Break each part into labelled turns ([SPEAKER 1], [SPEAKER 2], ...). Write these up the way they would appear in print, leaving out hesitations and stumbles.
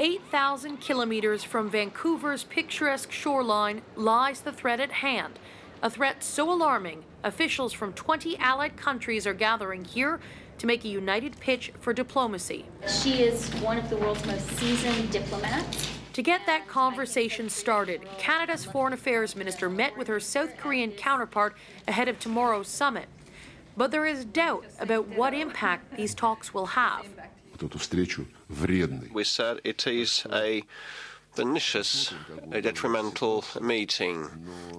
[SPEAKER 1] 8,000 kilometers from Vancouver's picturesque shoreline lies the threat at hand. A threat so alarming, officials from 20 allied countries are gathering here to make a united pitch for diplomacy.
[SPEAKER 2] She is one of the world's most seasoned diplomats.
[SPEAKER 1] To get that conversation started, Canada's Foreign Affairs Minister met with her South Korean counterpart ahead of tomorrow's summit. But there is doubt about what impact these talks will have.
[SPEAKER 3] We said it is a pernicious, detrimental meeting,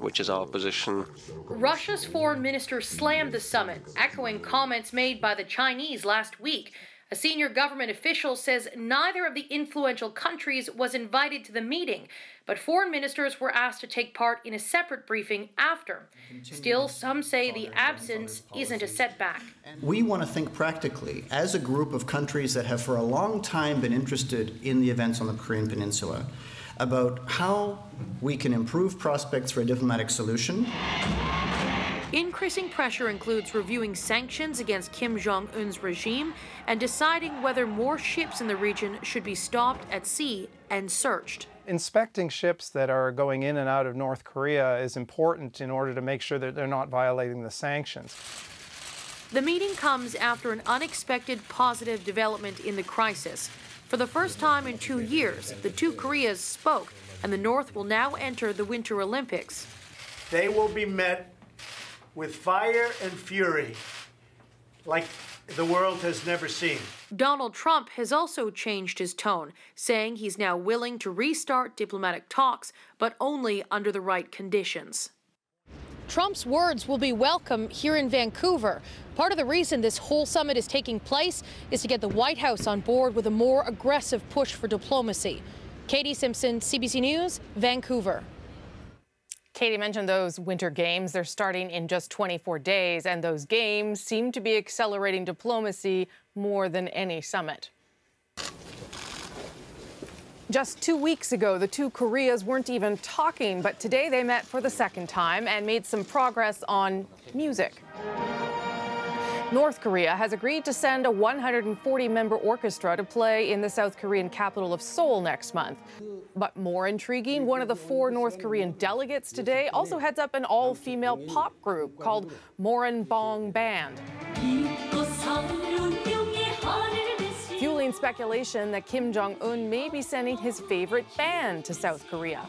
[SPEAKER 3] which is our position.
[SPEAKER 1] Russia's foreign minister slammed the summit, echoing comments made by the Chinese last week. A senior government official says neither of the influential countries was invited to the meeting, but foreign ministers were asked to take part in a separate briefing after. Still, some say the absence isn't a setback.
[SPEAKER 4] We want to think practically, as a group of countries that have for a long time been interested in the events on the Korean Peninsula, about how we can improve prospects for a diplomatic solution.
[SPEAKER 1] Increasing pressure includes reviewing sanctions against Kim Jong-un's regime and deciding whether more ships in the region should be stopped at sea and searched.
[SPEAKER 5] Inspecting ships that are going in and out of North Korea is important in order to make sure that they're not violating the sanctions.
[SPEAKER 1] The meeting comes after an unexpected positive development in the crisis. For the first time in 2 years, the two Koreas spoke, and the North will now enter the Winter Olympics.
[SPEAKER 6] They will be met with fire and fury like the world has never seen.
[SPEAKER 1] Donald Trump has also changed his tone, saying he's now willing to restart diplomatic talks, but only under the right conditions. Trump's words will be welcome here in Vancouver. Part of the reason this whole summit is taking place is to get the White House on board with a more aggressive push for diplomacy. Katie Simpson, CBC News, Vancouver.
[SPEAKER 7] Katie mentioned those winter games. They're starting in just 24 days, and those games seem to be accelerating diplomacy more than any summit. Just 2 weeks ago, the two Koreas weren't even talking, but today they met for the second time and made some progress on music. North Korea has agreed to send a 140-member orchestra to play in the South Korean capital of Seoul next month. But more intriguing, one of the 4 North Korean delegates today also heads up an all-female pop group called Moranbong Band, fueling speculation that Kim Jong-un may be sending his favorite band to South Korea.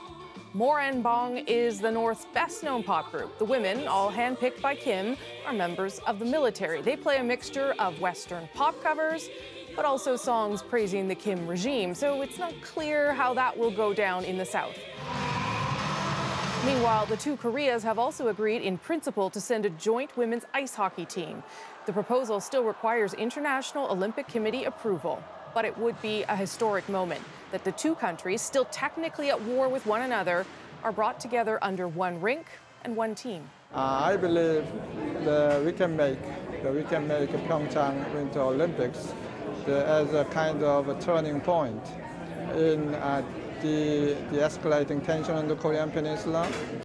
[SPEAKER 7] Moranbong is the North's best-known pop group. The women, all handpicked by Kim, are members of the military. They play a mixture of Western pop covers, but also songs praising the Kim regime, so it's not clear how that will go down in the South. Meanwhile, the two Koreas have also agreed in principle to send a joint women's ice hockey team. The proposal still requires International Olympic Committee approval, but it would be a historic moment that the two countries, still technically at war with one another, are brought together under one rink and one team.
[SPEAKER 8] I believe that we can make Pyeongchang Winter Olympics as a kind of a turning point in the escalating tension on the Korean Peninsula.